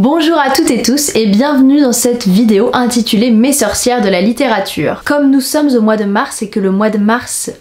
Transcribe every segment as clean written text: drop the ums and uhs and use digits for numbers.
Bonjour à toutes et tous et bienvenue dans cette vidéo intitulée Mes sorcières de la littérature. Comme nous sommes au mois de mars et que le mois de mars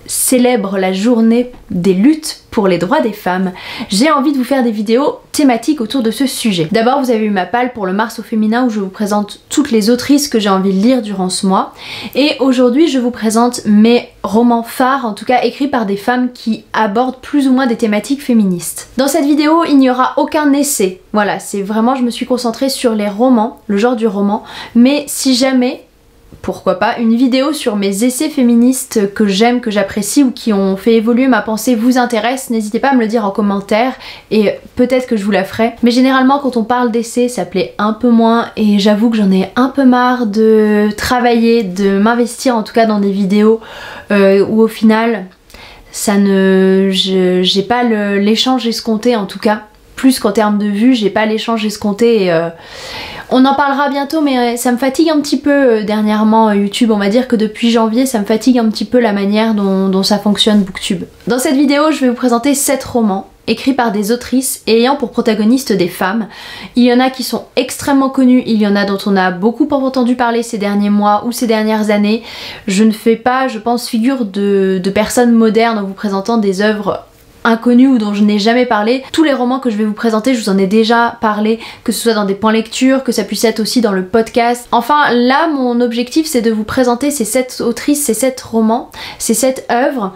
célèbre la journée des luttes pour les droits des femmes, j'ai envie de vous faire des vidéos thématiques autour de ce sujet. D'abord, vous avez eu ma palle pour le Mars au féminin où je vous présente toutes les autrices que j'ai envie de lire durant ce mois. Et aujourd'hui, je vous présente mes romans phares, en tout cas écrits par des femmes qui abordent plus ou moins des thématiques féministes. Dans cette vidéo, il n'y aura aucun essai. Voilà, c'est vraiment, je me suis concentrée sur les romans, le genre du roman. Mais si jamais, pourquoi pas, une vidéo sur mes essais féministes que j'aime, que j'apprécie ou qui ont fait évoluer ma pensée vous intéresse, n'hésitez pas à me le dire en commentaire et peut-être que je vous la ferai. Mais généralement quand on parle d'essais, ça plaît un peu moins et j'avoue que j'en ai un peu marre de travailler, de m'investir en tout cas dans des vidéos où au final j'ai pas l'échange escompté, en tout cas. Plus qu'en termes de vues, j'ai pas l'échange escompté et on en parlera bientôt, mais ça me fatigue un petit peu dernièrement YouTube. On va dire que depuis janvier, ça me fatigue un petit peu la manière dont ça fonctionne Booktube. Dans cette vidéo, je vais vous présenter 7 romans écrits par des autrices et ayant pour protagonistes des femmes. Il y en a qui sont extrêmement connus, il y en a dont on a beaucoup entendu parler ces derniers mois ou ces dernières années. Je ne fais pas, je pense, figure de personnes modernes en vous présentant des œuvres inconnues ou dont je n'ai jamais parlé. Tous les romans que je vais vous présenter, je vous en ai déjà parlé, que ce soit dans des points lecture, que ça puisse être aussi dans le podcast. Enfin là, mon objectif c'est de vous présenter ces 7 autrices, ces 7 romans, ces 7 œuvres,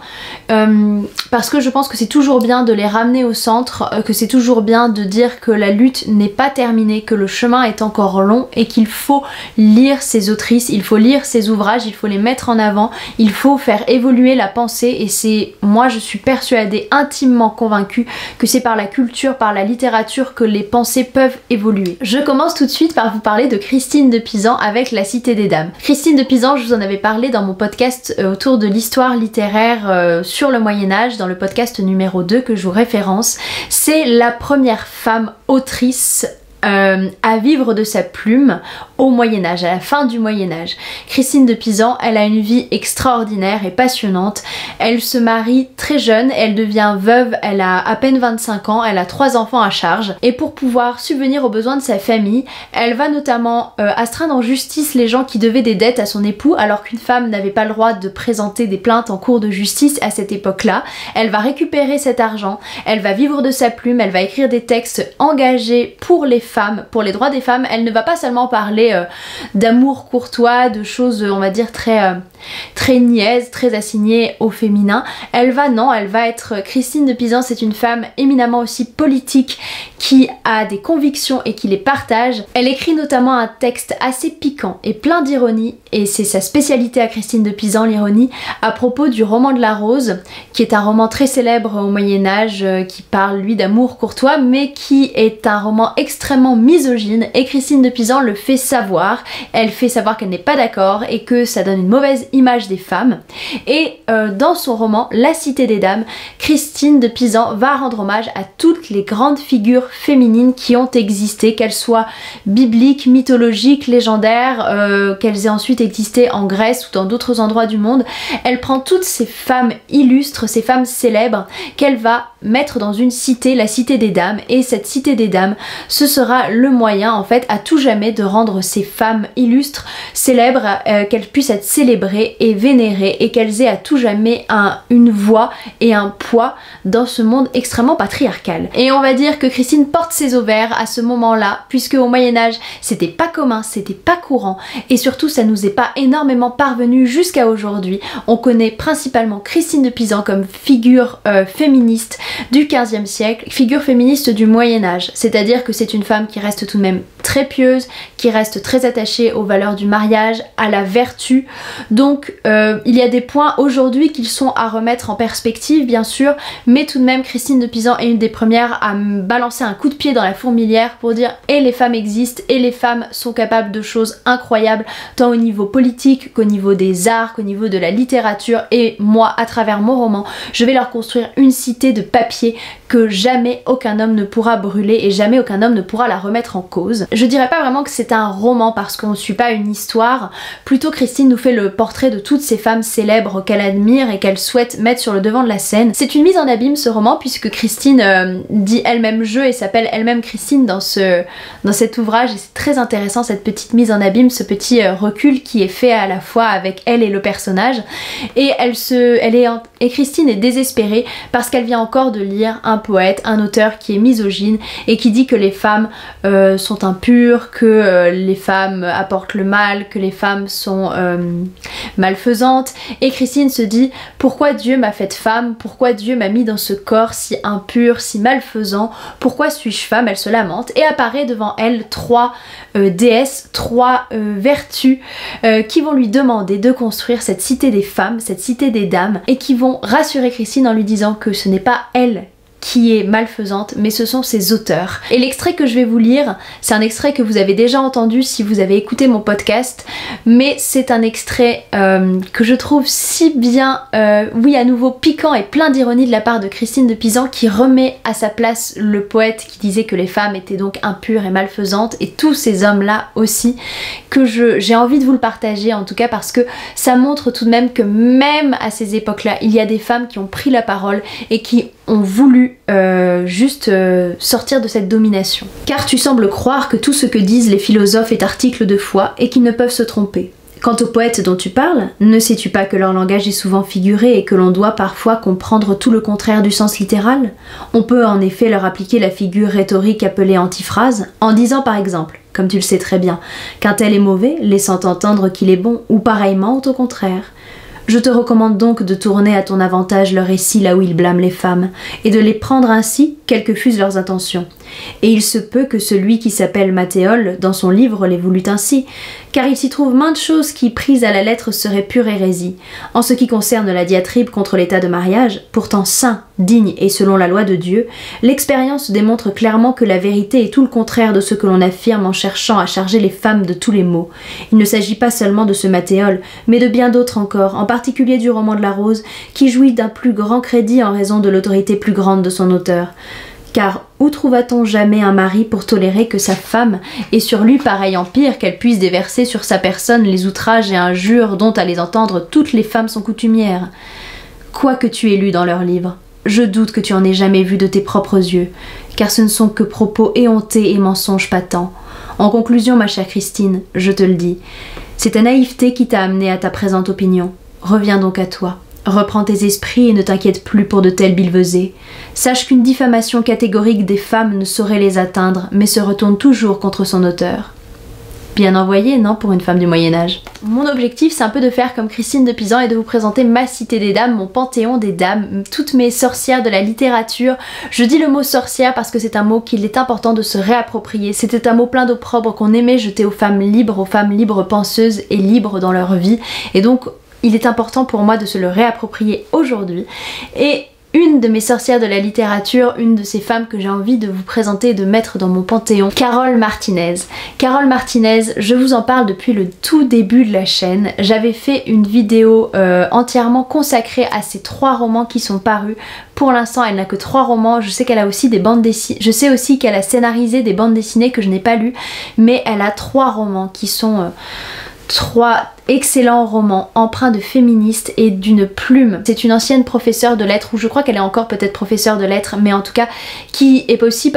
parce que je pense que c'est toujours bien de les ramener au centre, que c'est toujours bien de dire que la lutte n'est pas terminée, que le chemin est encore long et qu'il faut lire ces autrices, il faut lire ces ouvrages, il faut les mettre en avant, il faut faire évoluer la pensée et c'est, moi je suis persuadée, intimement convaincue que c'est par la culture, par la littérature que les pensées peuvent évoluer. Je commence tout de suite par vous parler de Christine de Pisan avec La Cité des Dames. Christine de Pisan, je vous en avais parlé dans mon podcast autour de l'histoire littéraire sur le Moyen-Âge, dans le podcast numéro 2 que je vous référence. C'est la première femme autrice à vivre de sa plume au Moyen-Âge, à la fin du Moyen-Âge. Christine de Pisan, elle a une vie extraordinaire et passionnante. Elle se marie très jeune, elle devient veuve, elle a à peine 25 ans, elle a 3 enfants à charge. Et pour pouvoir subvenir aux besoins de sa famille, elle va notamment astreindre en justice les gens qui devaient des dettes à son époux, alors qu'une femme n'avait pas le droit de présenter des plaintes en cours de justice à cette époque-là. Elle va récupérer cet argent, elle va vivre de sa plume, elle va écrire des textes engagés pour les femmes, pour les droits des femmes. Elle ne va pas seulement parler d'amour courtois, de choses on va dire très niaises, très assignées au féminin. Elle va être Christine de Pisan, c'est une femme éminemment aussi politique qui a des convictions et qui les partage. Elle écrit notamment un texte assez piquant et plein d'ironie, et c'est sa spécialité à Christine de Pisan, l'ironie, à propos du roman de la Rose, qui est un roman très célèbre au Moyen-Âge, qui parle lui d'amour courtois, mais qui est un roman extrêmement misogyne, et Christine de Pisan le fait savoir. Elle fait savoir qu'elle n'est pas d'accord et que ça donne une mauvaise image des femmes. Et dans son roman La Cité des Dames, Christine de Pisan va rendre hommage à toutes les grandes figures féminines qui ont existé, qu'elles soient bibliques, mythologiques, légendaires, qu'elles aient ensuite existé en Grèce ou dans d'autres endroits du monde. Elle prend toutes ces femmes illustres, ces femmes célèbres, qu'elle va mettre dans une cité, la Cité des Dames, et cette Cité des Dames, ce sera le moyen en fait à tout jamais de rendre ces femmes illustres, célèbres, qu'elles puissent être célébrées et vénérées et qu'elles aient à tout jamais une voix et un poids dans ce monde extrêmement patriarcal. Et on va dire que Christine porte ses ovaires à ce moment-là, puisque au Moyen-Âge c'était pas commun, c'était pas courant, et surtout ça nous est pas énormément parvenu jusqu'à aujourd'hui. On connaît principalement Christine de Pisan comme figure féministe du 15e siècle, figure féministe du Moyen-Âge, c'est-à-dire que c'est une femme qui reste tout de même très pieuse, qui reste très attachée aux valeurs du mariage, à la vertu. Donc il y a des points aujourd'hui qui sont à remettre en perspective bien sûr, mais tout de même Christine de Pisan est une des premières à me balancer un coup de pied dans la fourmilière pour dire et les femmes existent et les femmes sont capables de choses incroyables tant au niveau politique qu'au niveau des arts, qu'au niveau de la littérature, et moi à travers mon roman je vais leur construire une cité de papier que jamais aucun homme ne pourra brûler et jamais aucun homme ne pourra la remettre en cause. Je dirais pas vraiment que c'est un roman parce qu'on ne suit pas une histoire, plutôt Christine nous fait le portrait de toutes ces femmes célèbres qu'elle admire et qu'elle souhaite mettre sur le devant de la scène. C'est une mise en abîme ce roman puisque Christine dit elle-même je et s'appelle elle-même Christine dans cet ouvrage, et c'est très intéressant cette petite mise en abîme, ce petit recul qui est fait à la fois avec elle et le personnage. Et Christine est désespérée parce qu'elle vient encore de lire un poète, un auteur qui est misogyne et qui dit que les femmes sont impures, que les femmes apportent le mal, que les femmes sont malfaisantes. Et Christine se dit pourquoi Dieu m'a faite femme, pourquoi Dieu m'a mis dans ce corps si impur, si malfaisant, pourquoi suis-je femme? Elle se lamente et apparaît devant elle trois déesses, trois vertus qui vont lui demander de construire cette cité des femmes, cette cité des dames, et qui vont rassurer Christine en lui disant que ce n'est pas elle qui est malfaisante, mais ce sont ses auteurs. Et l'extrait que je vais vous lire, c'est un extrait que vous avez déjà entendu si vous avez écouté mon podcast, mais c'est un extrait que je trouve si bien, oui à nouveau piquant et plein d'ironie de la part de Christine de Pisan, qui remet à sa place le poète qui disait que les femmes étaient donc impures et malfaisantes, et tous ces hommes-là aussi, que j'ai envie de vous le partager en tout cas parce que ça montre tout de même que même à ces époques-là, il y a des femmes qui ont pris la parole et qui ont voulu juste sortir de cette domination. Car tu sembles croire que tout ce que disent les philosophes est article de foi et qu'ils ne peuvent se tromper. Quant aux poètes dont tu parles, ne sais-tu pas que leur langage est souvent figuré et que l'on doit parfois comprendre tout le contraire du sens littéral? On peut en effet leur appliquer la figure rhétorique appelée antiphrase, en disant par exemple, comme tu le sais très bien, qu'un tel est mauvais, laissant entendre qu'il est bon, ou pareillement ou au contraire. Je te recommande donc de tourner à ton avantage leur récit là où ils blâment les femmes, et de les prendre ainsi, quelles que fussent leurs intentions. Et il se peut que celui qui s'appelle Mathéole, dans son livre, l'ait voulut ainsi, car il s'y trouve maintes choses qui, prises à la lettre, seraient pure hérésie. En ce qui concerne la diatribe contre l'état de mariage, pourtant saint, digne et selon la loi de Dieu, l'expérience démontre clairement que la vérité est tout le contraire de ce que l'on affirme en cherchant à charger les femmes de tous les maux. Il ne s'agit pas seulement de ce Mathéole, mais de bien d'autres encore, en particulier du roman de la Rose, qui jouit d'un plus grand crédit en raison de l'autorité plus grande de son auteur. Car où trouva-t-on jamais un mari pour tolérer que sa femme ait sur lui pareil empire, qu'elle puisse déverser sur sa personne les outrages et injures dont à les entendre toutes les femmes sont coutumières? Quoi que tu aies lu dans leurs livres, je doute que tu en aies jamais vu de tes propres yeux, car ce ne sont que propos éhontés et mensonges patents. En conclusion, ma chère Christine, je te le dis, c'est ta naïveté qui t'a amenée à ta présente opinion. Reviens donc à toi. Reprends tes esprits et ne t'inquiète plus pour de telles billevesées. Sache qu'une diffamation catégorique des femmes ne saurait les atteindre, mais se retourne toujours contre son auteur. Bien envoyé, non, pour une femme du Moyen-Âge. Mon objectif, c'est un peu de faire comme Christine de Pisan et de vous présenter ma cité des dames, mon panthéon des dames, toutes mes sorcières de la littérature. Je dis le mot sorcière parce que c'est un mot qu'il est important de se réapproprier. C'était un mot plein d'opprobre qu'on aimait jeter aux femmes libres penseuses et libres dans leur vie. Et donc, il est important pour moi de se le réapproprier aujourd'hui. Et une de mes sorcières de la littérature, une de ces femmes que j'ai envie de vous présenter et de mettre dans mon panthéon, Carole Martinez. Carole Martinez, je vous en parle depuis le tout début de la chaîne. J'avais fait une vidéo entièrement consacrée à ces 3 romans qui sont parus. Pour l'instant, elle n'a que 3 romans. Je sais qu'elle a aussi des bandes dessinées. Je sais aussi qu'elle a scénarisé des bandes dessinées que je n'ai pas lues, mais elle a 3 romans qui sont 3 excellents romans empreints de féministe et d'une plume. C'est une ancienne professeure de lettres, ou je crois qu'elle est encore peut-être professeure de lettres, mais en tout cas qui est aussi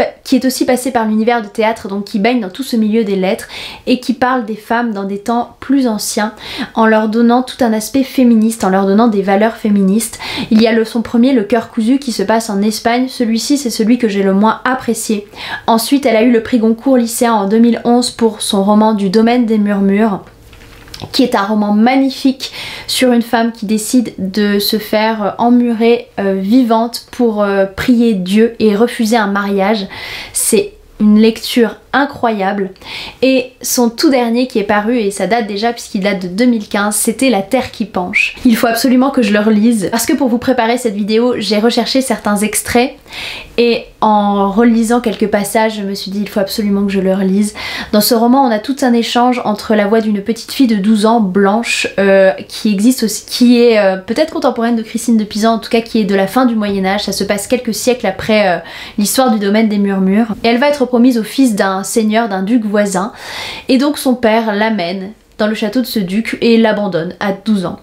passée par l'univers de théâtre, donc qui baigne dans tout ce milieu des lettres et qui parle des femmes dans des temps plus anciens en leur donnant tout un aspect féministe, en leur donnant des valeurs féministes. Il y a son premier, Le cœur cousu, qui se passe en Espagne. Celui-ci, c'est celui que j'ai le moins apprécié. Ensuite, elle a eu le prix Goncourt lycéen en 2011 pour son roman Du domaine des murmures, qui est un roman magnifique sur une femme qui décide de se faire emmurer vivante pour prier Dieu et refuser un mariage. C'est une lecture incroyable. Et son tout dernier qui est paru, et ça date déjà puisqu'il date de 2015, c'était La Terre qui penche. Il faut absolument que je le relise parce que pour vous préparer cette vidéo, j'ai recherché certains extraits et en relisant quelques passages, je me suis dit il faut absolument que je le relise. Dans ce roman, on a tout un échange entre la voix d'une petite fille de 12 ans, blanche, qui existe aussi, qui est peut-être contemporaine de Christine de Pisan, en tout cas qui est de la fin du Moyen-Âge. Ça se passe quelques siècles après l'histoire du domaine des murmures. Et elle va être promise au fils d'un seigneur, d'un duc voisin. Et donc son père l'amène dans le château de ce duc et l'abandonne à 12 ans.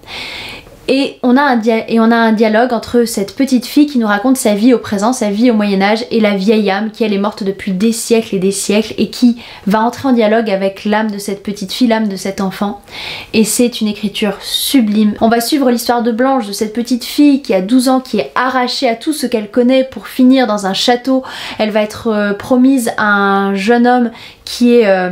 Et on a un dialogue entre cette petite fille qui nous raconte sa vie au présent, sa vie au Moyen-Âge, et la vieille âme qui elle est morte depuis des siècles et qui va entrer en dialogue avec l'âme de cette petite fille, l'âme de cet enfant. Et c'est une écriture sublime. On va suivre l'histoire de Blanche, de cette petite fille qui a 12 ans, qui est arrachée à tout ce qu'elle connaît pour finir dans un château. Elle va être promise à un jeune homme qui est...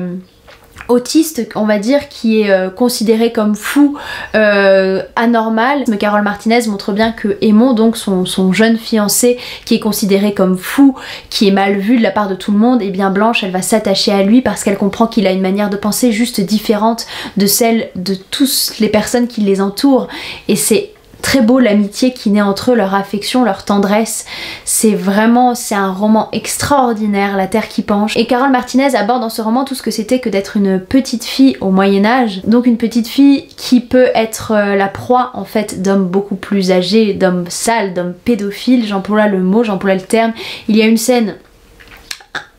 autiste, on va dire, qui est considéré comme fou, anormal. Mais Carole Martinez montre bien que Aymon, donc son jeune fiancé, qui est considéré comme fou, qui est mal vu de la part de tout le monde, et bien Blanche, elle va s'attacher à lui parce qu'elle comprend qu'il a une manière de penser juste différente de celle de toutes les personnes qui les entourent. Et c'est très beau l'amitié qui naît entre eux, leur affection, leur tendresse. C'est un roman extraordinaire, La Terre qui penche. Et Carole Martinez aborde dans ce roman tout ce que c'était que d'être une petite fille au Moyen-Âge. Donc une petite fille qui peut être la proie en fait d'hommes beaucoup plus âgés, d'hommes sales, d'hommes pédophiles. J'emploie le mot, j'emploie le terme. Il y a une scène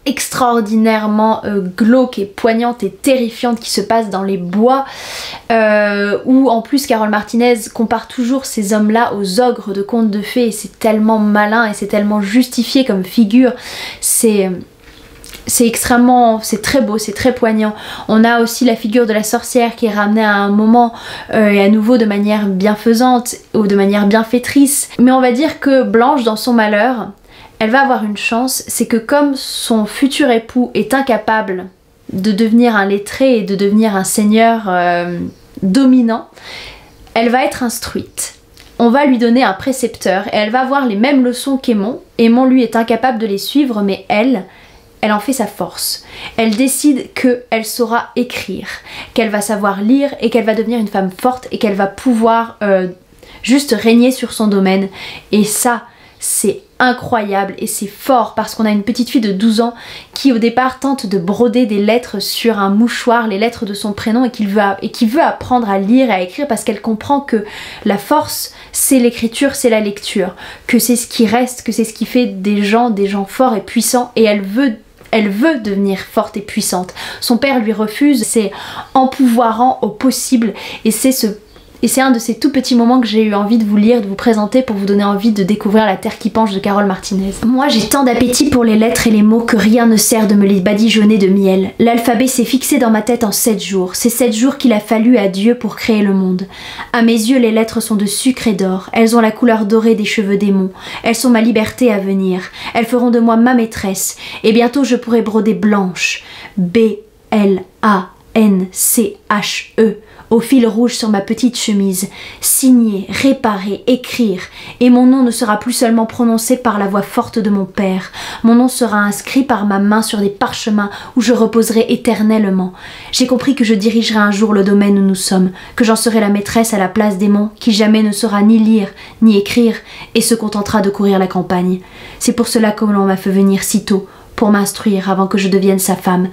extraordinairement glauque et poignante et terrifiante qui se passe dans les bois, où en plus Carole Martinez compare toujours ces hommes-là aux ogres de contes de fées, et c'est tellement malin et c'est tellement justifié comme figure. C'est très beau, c'est très poignant. On a aussi la figure de la sorcière qui est ramenée à un moment et à nouveau de manière bienfaisante ou de manière bienfaitrice. Mais on va dire que Blanche, dans son malheur, elle va avoir une chance, c'est que comme son futur époux est incapable de devenir un lettré et de devenir un seigneur dominant, elle va être instruite. On va lui donner un précepteur et elle va avoir les mêmes leçons qu'Aymon. Aymon lui est incapable de les suivre, mais elle en fait sa force. Elle décide qu'elle saura écrire, qu'elle va savoir lire et qu'elle va devenir une femme forte et qu'elle va pouvoir juste régner sur son domaine. Et ça, c'est incroyable et c'est fort parce qu'on a une petite fille de 12 ans qui au départ tente de broder des lettres sur un mouchoir, les lettres de son prénom, et qui veut apprendre à lire et à écrire parce qu'elle comprend que la force c'est l'écriture, c'est la lecture, que c'est ce qui reste, que c'est ce qui fait des gens forts et puissants, et elle veut devenir forte et puissante. Son père lui refuse, c'est empouvoirant au possible, et c'est un de ces tout petits moments que j'ai eu envie de vous lire, de vous présenter pour vous donner envie de découvrir La Terre qui penche de Carole Martinez. Moi j'ai tant d'appétit pour les lettres et les mots que rien ne sert de me les badigeonner de miel. L'alphabet s'est fixé dans ma tête en 7 jours. C'est 7 jours qu'il a fallu à Dieu pour créer le monde. À mes yeux, les lettres sont de sucre et d'or. Elles ont la couleur dorée des cheveux démons. Elles sont ma liberté à venir. Elles feront de moi ma maîtresse. Et bientôt je pourrai broder Blanche. B-L-A-N-C-H-E. Au fil rouge sur ma petite chemise, signer, réparer, écrire, et mon nom ne sera plus seulement prononcé par la voix forte de mon père, mon nom sera inscrit par ma main sur des parchemins où je reposerai éternellement. J'ai compris que je dirigerai un jour le domaine où nous sommes, que j'en serai la maîtresse à la place d'Aymon, qui jamais ne saura ni lire, ni écrire, et se contentera de courir la campagne. C'est pour cela que l'on m'a fait venir si tôt, pour m'instruire avant que je devienne sa femme.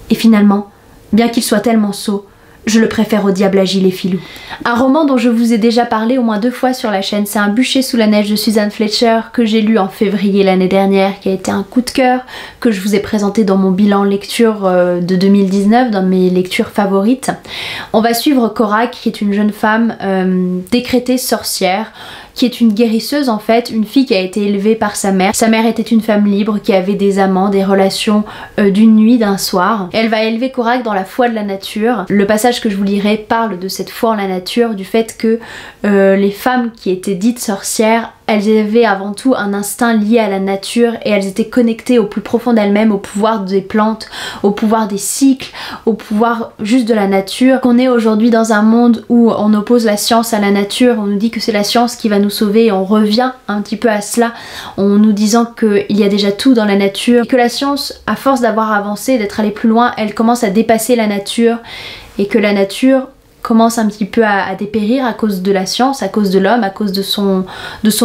Et finalement, bien qu'il soit tellement sot, je le préfère au diable à gilet filou. Un roman dont je vous ai déjà parlé au moins 2 fois sur la chaîne, c'est Un bûcher sous la neige de Suzanne Fletcher, que j'ai lu en février l'année dernière, qui a été un coup de cœur, que je vous ai présenté dans mon bilan lecture de 2019, dans mes lectures favorites. On va suivre Cora, qui est une jeune femme décrétée sorcière, qui est une guérisseuse en fait, une fille qui a été élevée par sa mère. Sa mère était une femme libre qui avait des amants, des relations d'une nuit, d'un soir. Et elle va élever Corac dans la foi de la nature. Le passage que je vous lirai parle de cette foi en la nature, du fait que les femmes qui étaient dites sorcières, elles avaient avant tout un instinct lié à la nature et elles étaient connectées au plus profond d'elles-mêmes, au pouvoir des plantes, au pouvoir des cycles, au pouvoir juste de la nature. Qu'on est aujourd'hui dans un monde où on oppose la science à la nature, on nous dit que c'est la science qui va nous sauver et on revient un petit peu à cela en nous disant qu'il y a déjà tout dans la nature, et que la science, à force d'avoir avancé, d'être allée plus loin, elle commence à dépasser la nature et que la nature commence un petit peu à dépérir à cause de la science, à cause de l'homme, à cause de son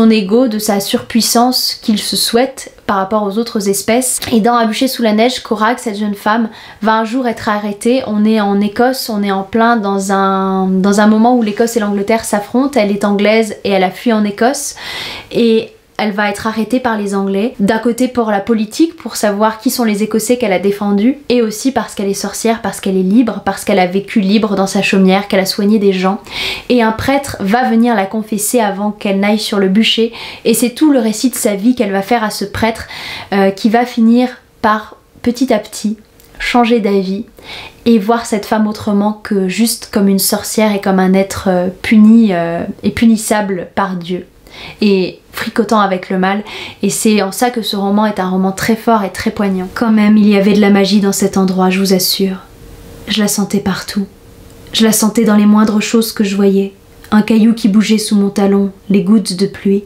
ego, de sa surpuissance qu'il se souhaite par rapport aux autres espèces. Et dans Un bûcher sous la neige, Corac, cette jeune femme, va un jour être arrêtée. On est en Écosse, on est en plein dans un moment où l'Écosse et l'Angleterre s'affrontent. Elle est anglaise et elle a fui en Écosse. Et elle va être arrêtée par les Anglais. D'un côté pour la politique, pour savoir qui sont les Écossais qu'elle a défendus, et aussi parce qu'elle est sorcière, parce qu'elle est libre, parce qu'elle a vécu libre dans sa chaumière, qu'elle a soigné des gens. Et un prêtre va venir la confesser avant qu'elle n'aille sur le bûcher, et c'est tout le récit de sa vie qu'elle va faire à ce prêtre qui va finir par petit à petit changer d'avis et voir cette femme autrement que juste comme une sorcière et comme un être puni et punissable par Dieu et fricotant avec le mal. Et c'est en ça que ce roman est un roman très fort et très poignant. Quand même, il y avait de la magie dans cet endroit, je vous assure. Je la sentais partout. Je la sentais dans les moindres choses que je voyais. Un caillou qui bougeait sous mon talon, les gouttes de pluie.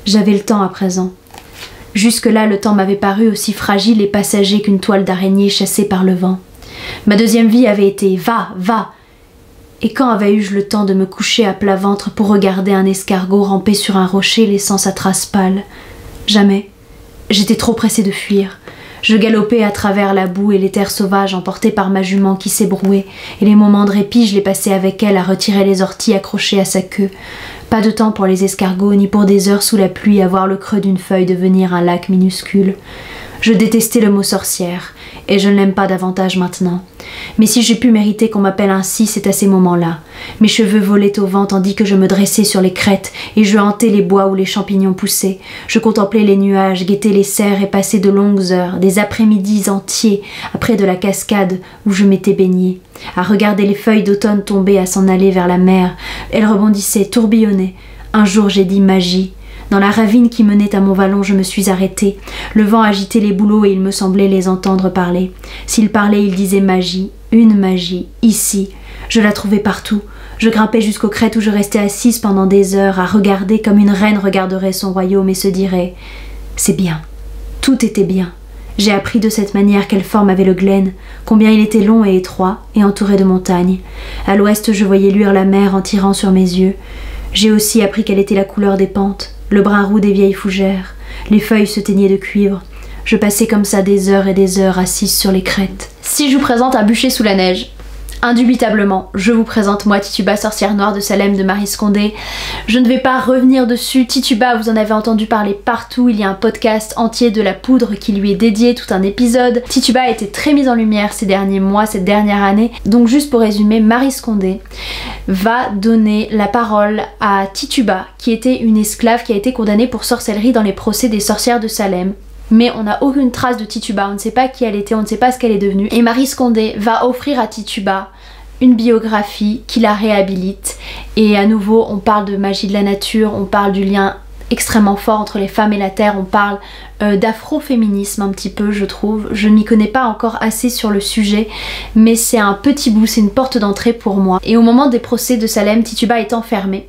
J'avais le temps à présent. Jusque-là, le temps m'avait paru aussi fragile et passager qu'une toile d'araignée chassée par le vent. Ma deuxième vie avait été « va, va !» Et quand avais-je le temps de me coucher à plat ventre pour regarder un escargot ramper sur un rocher laissant sa trace pâle? Jamais. J'étais trop pressée de fuir. Je galopais à travers la boue et les terres sauvages emportée par ma jument qui s'ébrouait, et les moments de répit je les passais avec elle à retirer les orties accrochées à sa queue. Pas de temps pour les escargots, ni pour des heures sous la pluie à voir le creux d'une feuille devenir un lac minuscule. Je détestais le mot sorcière, et je ne l'aime pas davantage maintenant. Mais si j'ai pu mériter qu'on m'appelle ainsi, c'est à ces moments-là. Mes cheveux volaient au vent tandis que je me dressais sur les crêtes, et je hantais les bois où les champignons poussaient. Je contemplais les nuages, guettais les cerfs et passais de longues heures, des après-midi entiers, près de la cascade où je m'étais baignée, à regarder les feuilles d'automne tomber à s'en aller vers la mer. Elles rebondissaient, tourbillonnaient. Un jour j'ai dit magie. Dans la ravine qui menait à mon vallon, je me suis arrêtée. Le vent agitait les bouleaux et il me semblait les entendre parler. S'ils parlaient, ils disaient magie, une magie, ici. Je la trouvais partout. Je grimpais jusqu'aux crêtes où je restais assise pendant des heures à regarder comme une reine regarderait son royaume et se dirait « C'est bien, tout était bien ». J'ai appris de cette manière quelle forme avait le glen, combien il était long et étroit et entouré de montagnes. À l'ouest, je voyais luire la mer en tirant sur mes yeux. J'ai aussi appris quelle était la couleur des pentes. Le brun roux des vieilles fougères, les feuilles se teignaient de cuivre. Je passais comme ça des heures et des heures assise sur les crêtes. Si je vous présente un bûcher sous la neige, indubitablement, je vous présente moi Tituba, sorcière noire de Salem de Maryse Condé. Je ne vais pas revenir dessus. Tituba, vous en avez entendu parler partout. Il y a un podcast entier de la poudre qui lui est dédié, tout un épisode. Tituba a été très mise en lumière ces derniers mois, cette dernière année. Donc juste pour résumer, Maryse Condé va donner la parole à Tituba, qui était une esclave qui a été condamnée pour sorcellerie dans les procès des sorcières de Salem. Mais on n'a aucune trace de Tituba, on ne sait pas qui elle était, on ne sait pas ce qu'elle est devenue. Et Maryse Condé va offrir à Tituba une biographie qui la réhabilite. Et à nouveau, on parle de magie de la nature, on parle du lien extrêmement fort entre les femmes et la terre, on parle d'afroféminisme un petit peu, je trouve. Je ne m'y connais pas encore assez sur le sujet, mais c'est un petit bout, c'est une porte d'entrée pour moi. Et au moment des procès de Salem, Tituba est enfermée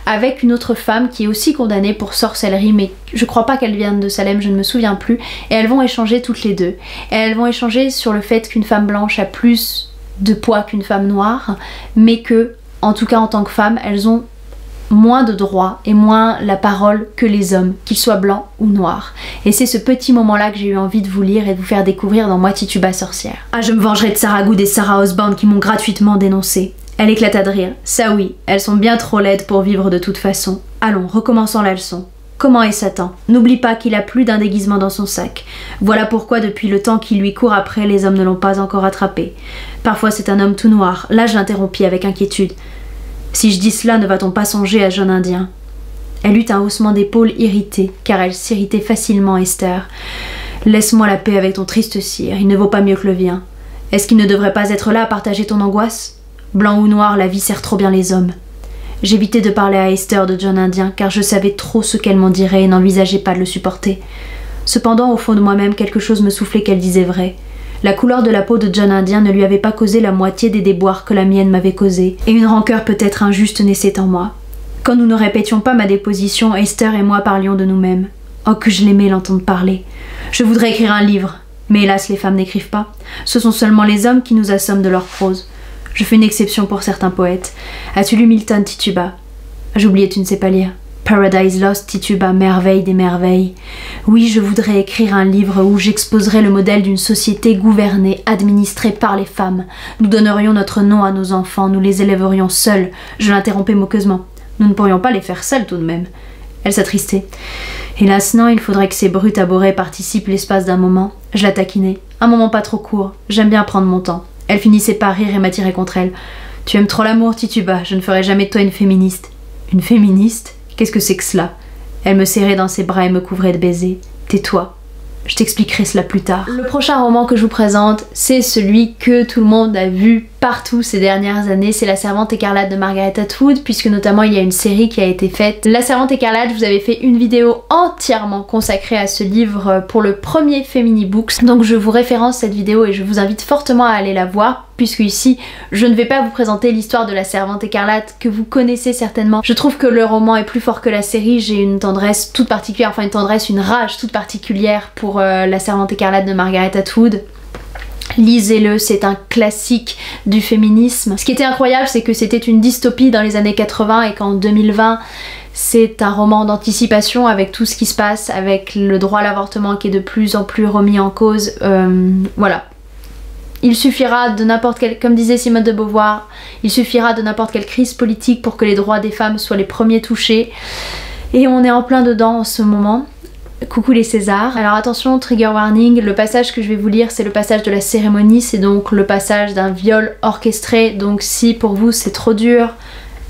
avec une autre femme qui est aussi condamnée pour sorcellerie, mais je crois pas qu'elle vienne de Salem, je ne me souviens plus, et elles vont échanger toutes les deux. Et elles vont échanger sur le fait qu'une femme blanche a plus de poids qu'une femme noire, mais que, en tout cas en tant que femme, elles ont moins de droits et moins la parole que les hommes, qu'ils soient blancs ou noirs. Et c'est ce petit moment-là que j'ai eu envie de vous lire et de vous faire découvrir dans Moi Tituba sorcière. Ah, je me vengerai de Sarah Good et Sarah Osborne qui m'ont gratuitement dénoncée. Elle éclata de rire. Ça oui, elles sont bien trop laides pour vivre de toute façon. Allons, recommençons la leçon. Comment est Satan? N'oublie pas qu'il a plus d'un déguisement dans son sac. Voilà pourquoi depuis le temps qu'il lui court après, les hommes ne l'ont pas encore attrapé. Parfois c'est un homme tout noir. Là je l'interrompis avec inquiétude. Si je dis cela, ne va-t-on pas songer à jeune indien? Elle eut un haussement d'épaules irrité, car elle s'irritait facilement, Esther. Laisse-moi la paix avec ton triste cire, il ne vaut pas mieux que le vien. Est-ce qu'il ne devrait pas être là à partager ton angoisse? Blanc ou noir, la vie sert trop bien les hommes. J'évitais de parler à Esther de John Indien, car je savais trop ce qu'elle m'en dirait et n'envisageais pas de le supporter. Cependant, au fond de moi-même, quelque chose me soufflait qu'elle disait vrai. La couleur de la peau de John Indien ne lui avait pas causé la moitié des déboires que la mienne m'avait causés, et une rancœur peut-être injuste naissait en moi. Quand nous ne répétions pas ma déposition, Esther et moi parlions de nous-mêmes. Oh, que je l'aimais l'entendre parler. Je voudrais écrire un livre, mais hélas, les femmes n'écrivent pas. Ce sont seulement les hommes qui nous assomment de leur prose. Je fais une exception pour certains poètes. As-tu lu Milton, Tituba? J'oubliais, tu ne sais pas lire. Paradise Lost, Tituba, merveille des merveilles. Oui, je voudrais écrire un livre où j'exposerais le modèle d'une société gouvernée, administrée par les femmes. Nous donnerions notre nom à nos enfants, nous les élèverions seuls. Je l'interrompais moqueusement. Nous ne pourrions pas les faire seuls tout de même. Elle s'attristait. Hélas non, il faudrait que ces brutes abhorrées participent l'espace d'un moment. Je la taquinais. Un moment pas trop court. J'aime bien prendre mon temps. Elle finissait par rire et m'attirer contre elle. Tu aimes trop l'amour, Tituba. Je ne ferai jamais de toi une féministe. Une féministe? Qu'est-ce que c'est que cela? Elle me serrait dans ses bras et me couvrait de baisers. Tais-toi. Je t'expliquerai cela plus tard. Le prochain roman que je vous présente, c'est celui que tout le monde a vu partout ces dernières années, c'est La Servante écarlate de Margaret Atwood, puisque notamment il y a une série qui a été faite. La Servante écarlate, je vous avais fait une vidéo entièrement consacrée à ce livre pour le premier Femini Books, donc je vous référence cette vidéo et je vous invite fortement à aller la voir, puisque ici je ne vais pas vous présenter l'histoire de La Servante écarlate que vous connaissez certainement. Je trouve que le roman est plus fort que la série, j'ai une tendresse toute particulière, enfin une tendresse, une rage toute particulière pour La Servante écarlate de Margaret Atwood. Lisez-le, c'est un classique du féminisme. Ce qui était incroyable, c'est que c'était une dystopie dans les années 80 et qu'en 2020, c'est un roman d'anticipation avec tout ce qui se passe, avec le droit à l'avortement qui est de plus en plus remis en cause. Voilà. Il suffira de n'importe quelle, comme disait Simone de Beauvoir, il suffira de n'importe quelle crise politique pour que les droits des femmes soient les premiers touchés. Et on est en plein dedans en ce moment. Coucou les Césars. Alors attention, trigger warning, le passage que je vais vous lire c'est le passage de la cérémonie, c'est donc le passage d'un viol orchestré, donc si pour vous c'est trop dur,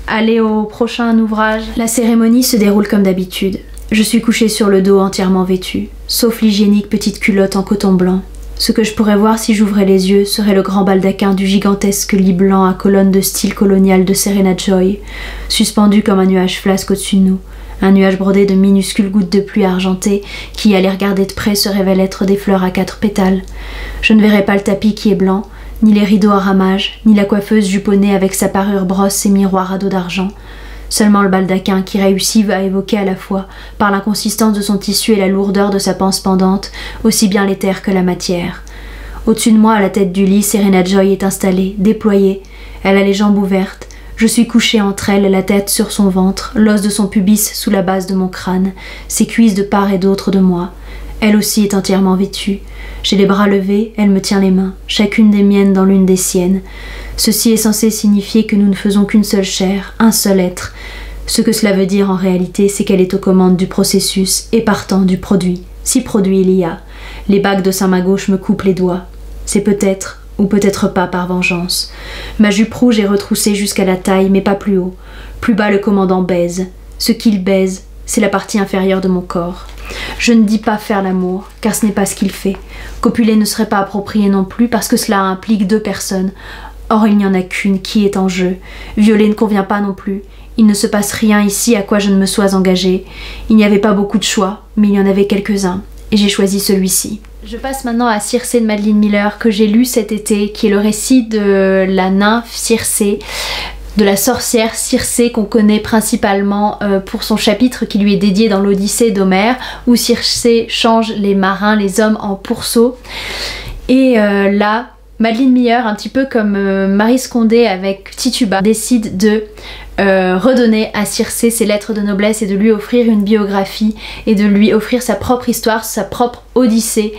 allez au prochain ouvrage. La cérémonie se déroule comme d'habitude. Je suis couchée sur le dos entièrement vêtue, sauf l'hygiénique petite culotte en coton blanc. Ce que je pourrais voir si j'ouvrais les yeux serait le grand baldaquin du gigantesque lit blanc à colonnes de style colonial de Serena Joy, suspendu comme un nuage flasque au-dessus de nous. Un nuage brodé de minuscules gouttes de pluie argentées qui, à les regarder de près, se révèlent être des fleurs à 4 pétales. Je ne verrai pas le tapis qui est blanc, ni les rideaux à ramages, ni la coiffeuse juponnée avec sa parure brosse et miroir à dos d'argent. Seulement le baldaquin qui réussit à évoquer à la fois, par l'inconsistance de son tissu et la lourdeur de sa panse pendante, aussi bien l'éther que la matière. Au-dessus de moi, à la tête du lit, Serena Joy est installée, déployée. Elle a les jambes ouvertes. Je suis couchée entre elles, la tête sur son ventre, l'os de son pubis sous la base de mon crâne, ses cuisses de part et d'autre de moi. Elle aussi est entièrement vêtue. J'ai les bras levés, elle me tient les mains, chacune des miennes dans l'une des siennes. Ceci est censé signifier que nous ne faisons qu'une seule chair, un seul être. Ce que cela veut dire en réalité, c'est qu'elle est aux commandes du processus et partant du produit. Si produit il y a. Les bagues de sa main gauche me coupent les doigts. C'est peut-être ou peut-être pas par vengeance. Ma jupe rouge est retroussée jusqu'à la taille, mais pas plus haut. Plus bas, le commandant baise. Ce qu'il baise, c'est la partie inférieure de mon corps. Je ne dis pas faire l'amour, car ce n'est pas ce qu'il fait. Copuler ne serait pas approprié non plus, parce que cela implique 2 personnes. Or, il n'y en a qu'une qui est en jeu. Violer ne convient pas non plus. Il ne se passe rien ici à quoi je ne me sois engagée. Il n'y avait pas beaucoup de choix, mais il y en avait quelques-uns, et j'ai choisi celui-ci. Je passe maintenant à Circé de Madeline Miller, que j'ai lu cet été, qui est le récit de la nymphe Circé, de la sorcière Circé qu'on connaît principalement pour son chapitre qui lui est dédié dans l'Odyssée d'Homère, où Circé change les marins, les hommes en pourceaux. Et là, Madeline Miller, un petit peu comme Marie Scondé avec Tituba, décide de redonner à Circé ses lettres de noblesse et de lui offrir une biographie et de lui offrir sa propre histoire, sa propre odyssée.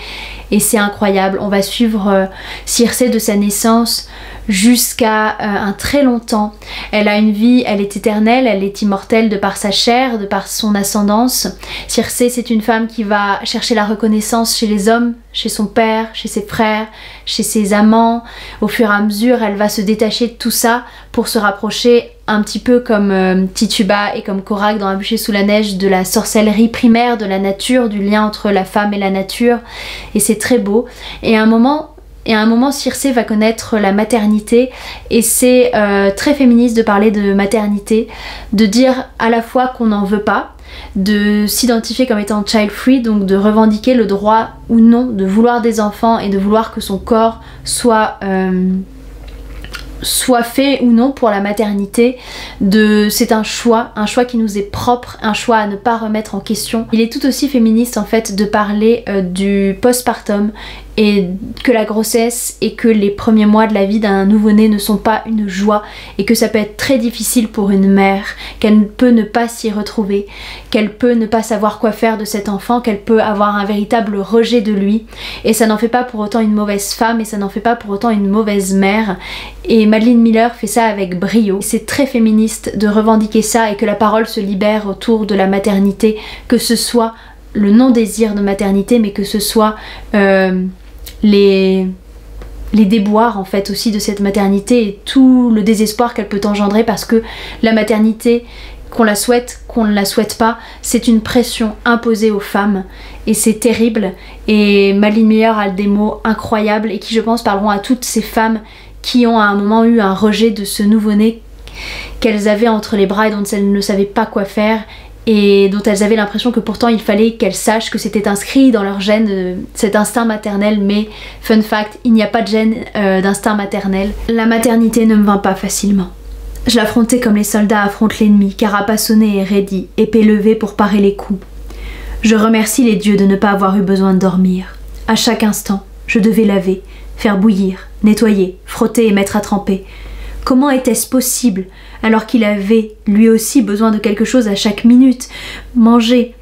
Et c'est incroyable, on va suivre Circé de sa naissance jusqu'à un très longtemps. Elle a une vie, elle est éternelle, elle est immortelle de par sa chair, de par son ascendance. Circé, c'est une femme qui va chercher la reconnaissance chez les hommes, chez son père, chez ses frères, chez ses amants. Au fur et à mesure, elle va se détacher de tout ça pour se rapprocher un petit peu comme Tituba et comme Corac dans Un bûcher sous la neige de la sorcellerie primaire de la nature, du lien entre la femme et la nature. Et c'est très beau. Et à un moment, Circé va connaître la maternité et c'est très féministe de parler de maternité, de dire à la fois qu'on n'en veut pas, de s'identifier comme étant child free, donc de revendiquer le droit ou non de vouloir des enfants et de vouloir que son corps soit fait ou non pour la maternité. C'est un choix qui nous est propre, un choix à ne pas remettre en question. Il est tout aussi féministe en fait de parler du postpartum et que la grossesse et que les premiers mois de la vie d'un nouveau-né ne sont pas une joie et que ça peut être très difficile pour une mère, qu'elle peut ne pas s'y retrouver, qu'elle peut ne pas savoir quoi faire de cet enfant, qu'elle peut avoir un véritable rejet de lui, et ça n'en fait pas pour autant une mauvaise femme et ça n'en fait pas pour autant une mauvaise mère. Et Madeline Miller fait ça avec brio. C'est très féministe de revendiquer ça et que la parole se libère autour de la maternité, que ce soit le non-désir de maternité, mais que ce soit les déboires en fait aussi de cette maternité et tout le désespoir qu'elle peut engendrer, parce que la maternité, qu'on la souhaite, qu'on ne la souhaite pas, c'est une pression imposée aux femmes et c'est terrible. Et Madeline Miller a des mots incroyables et qui, je pense, parleront à toutes ces femmes qui ont à un moment eu un rejet de ce nouveau-né qu'elles avaient entre les bras et dont elles ne savaient pas quoi faire et dont elles avaient l'impression que pourtant il fallait qu'elles sachent que c'était inscrit dans leur gène, cet instinct maternel. Mais fun fact, il n'y a pas de gène d'instinct maternel. La maternité ne me vint pas facilement. Je l'affrontais comme les soldats affrontent l'ennemi, carapassonné et raidi, épée levée pour parer les coups. Je remercie les dieux de ne pas avoir eu besoin de dormir. À chaque instant, je devais laver, faire bouillir, nettoyer, frotter et mettre à tremper. Comment était-ce possible, alors qu'il avait, lui aussi, besoin de quelque chose à chaque minute? Manger,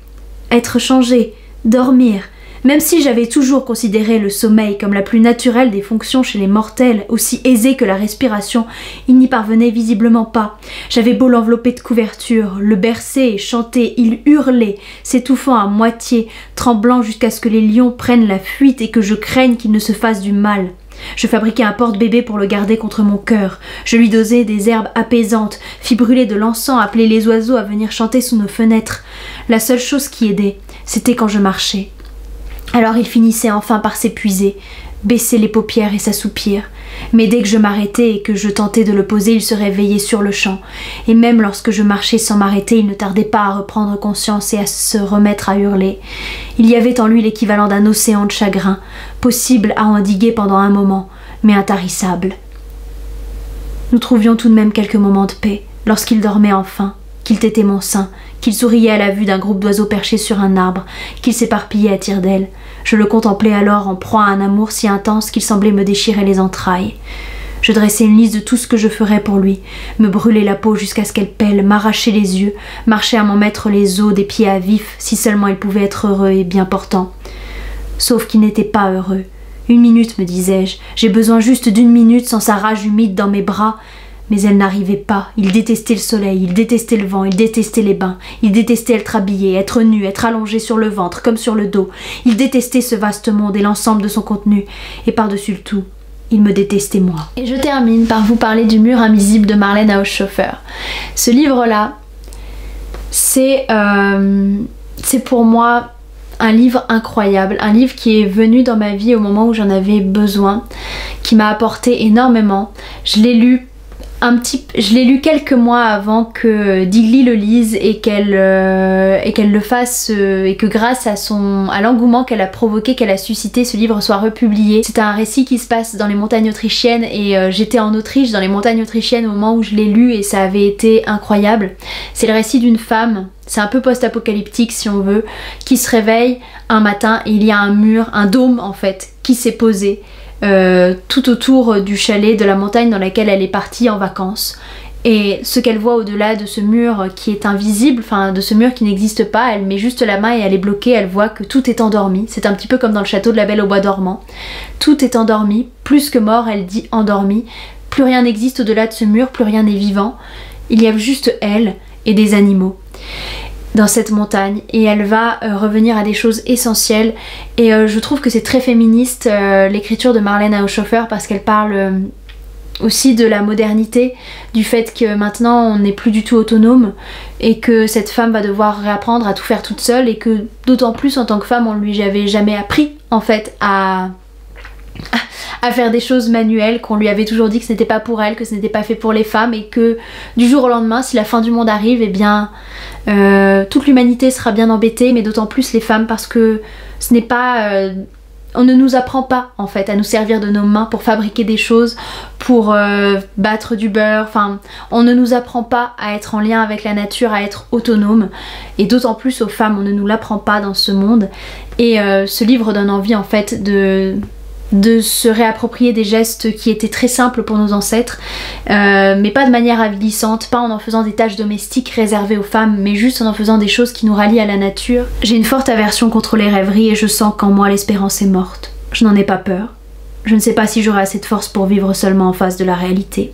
être changé, dormir. Même si j'avais toujours considéré le sommeil comme la plus naturelle des fonctions chez les mortels, aussi aisée que la respiration, il n'y parvenait visiblement pas. J'avais beau l'envelopper de couverture, le bercer et chanter, il hurlait, s'étouffant à moitié, tremblant jusqu'à ce que les lions prennent la fuite et que je craigne qu'il ne se fasse du mal. Je fabriquai un porte-bébé pour le garder contre mon cœur. Je lui dosai des herbes apaisantes, fis brûler de l'encens, appelai les oiseaux à venir chanter sous nos fenêtres. La seule chose qui aidait, c'était quand je marchais. Alors il finissait enfin par s'épuiser, baisser les paupières et s'assoupir. Mais dès que je m'arrêtais et que je tentais de le poser, il se réveillait sur le champ. Et même lorsque je marchais sans m'arrêter, il ne tardait pas à reprendre conscience et à se remettre à hurler. Il y avait en lui l'équivalent d'un océan de chagrin, possible à endiguer pendant un moment, mais intarissable. Nous trouvions tout de même quelques moments de paix, lorsqu'il dormait enfin, qu'il tétait mon sein, qu'il souriait à la vue d'un groupe d'oiseaux perchés sur un arbre, qu'il s'éparpillait à tire-d'aile. Je le contemplais alors en proie à un amour si intense qu'il semblait me déchirer les entrailles. Je dressais une liste de tout ce que je ferais pour lui, me brûler la peau jusqu'à ce qu'elle pèle, m'arracher les yeux, marcher à m'en mettre les os des pieds à vif, si seulement il pouvait être heureux et bien portant. Sauf qu'il n'était pas heureux. 1 minute, me disais-je, j'ai besoin juste d'1 minute sans sa rage humide dans mes bras. Mais elle n'arrivait pas. Il détestait le soleil, il détestait le vent, il détestait les bains, il détestait être habillé, être nu, être allongé sur le ventre comme sur le dos. Il détestait ce vaste monde et l'ensemble de son contenu. Et par-dessus le tout, il me détestait moi. Et je termine par vous parler du Mur invisible de Marlène Haushofer. Ce livre-là, c'est pour moi un livre incroyable, un livre qui est venu dans ma vie au moment où j'en avais besoin, qui m'a apporté énormément. Je l'ai lu quelques mois avant que Digli le lise et qu'elle le fasse et que grâce à l'engouement qu'elle a provoqué, qu'elle a suscité, ce livre soit republié. C'est un récit qui se passe dans les montagnes autrichiennes et j'étais en Autriche, dans les montagnes autrichiennes au moment où je l'ai lu et ça avait été incroyable. C'est le récit d'une femme, c'est un peu post-apocalyptique si on veut, qui se réveille un matin et il y a un mur, un dôme en fait, qui s'est posé tout autour du chalet, de la montagne dans laquelle elle est partie en vacances. Et ce qu'elle voit au-delà de ce mur qui est invisible, enfin de ce mur qui n'existe pas, elle met juste la main et elle est bloquée, elle voit que tout est endormi. C'est un petit peu comme dans le château de la Belle au bois dormant. Tout est endormi, plus que mort, elle dit endormi. Plus rien n'existe au-delà de ce mur, plus rien n'est vivant. Il y a juste elle et des animaux dans cette montagne et elle va revenir à des choses essentielles et je trouve que c'est très féministe l'écriture de Marlène Haushofer parce qu'elle parle aussi de la modernité, du fait que maintenant on n'est plus du tout autonome et que cette femme va devoir réapprendre à tout faire toute seule et que d'autant plus en tant que femme on lui avait jamais appris en fait à faire des choses manuelles, qu'on lui avait toujours dit que ce n'était pas pour elle, que ce n'était pas fait pour les femmes et que du jour au lendemain si la fin du monde arrive, eh bien toute l'humanité sera bien embêtée, mais d'autant plus les femmes parce que ce n'est pas... on ne nous apprend pas en fait à nous servir de nos mains pour fabriquer des choses, pour battre du beurre, enfin on ne nous apprend pas à être en lien avec la nature, à être autonome et d'autant plus aux femmes, on ne nous l'apprend pas dans ce monde et ce livre donne envie en fait de se réapproprier des gestes qui étaient très simples pour nos ancêtres, mais pas de manière avilissante, pas en faisant des tâches domestiques réservées aux femmes, mais juste en faisant des choses qui nous rallient à la nature. J'ai une forte aversion contre les rêveries et je sens qu'en moi l'espérance est morte. Je n'en ai pas peur. Je ne sais pas si j'aurai assez de force pour vivre seulement en face de la réalité.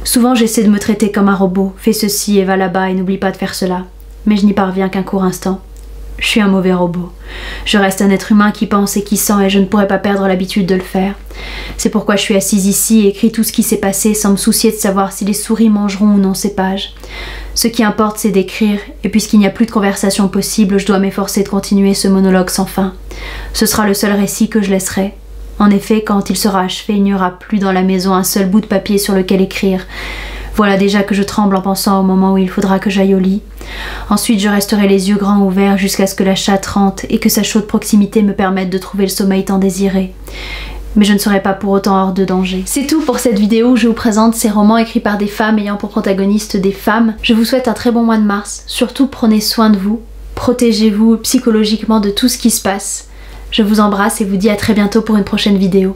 Souvent j'essaie de me traiter comme un robot, fais ceci et va là-bas et n'oublie pas de faire cela, mais je n'y parviens qu'un court instant. Je suis un mauvais robot. Je reste un être humain qui pense et qui sent et je ne pourrais pas perdre l'habitude de le faire. C'est pourquoi je suis assise ici et écris tout ce qui s'est passé sans me soucier de savoir si les souris mangeront ou non ces pages. Ce qui importe, c'est d'écrire, et puisqu'il n'y a plus de conversation possible, je dois m'efforcer de continuer ce monologue sans fin. Ce sera le seul récit que je laisserai. En effet, quand il sera achevé, il n'y aura plus dans la maison un seul bout de papier sur lequel écrire. Voilà déjà que je tremble en pensant au moment où il faudra que j'aille au lit. Ensuite, je resterai les yeux grands ouverts jusqu'à ce que la chatte rentre et que sa chaude proximité me permette de trouver le sommeil tant désiré. Mais je ne serai pas pour autant hors de danger. C'est tout pour cette vidéo où je vous présente ces romans écrits par des femmes ayant pour protagonistes des femmes. Je vous souhaite un très bon mois de mars. Surtout, prenez soin de vous. Protégez-vous psychologiquement de tout ce qui se passe. Je vous embrasse et vous dis à très bientôt pour une prochaine vidéo.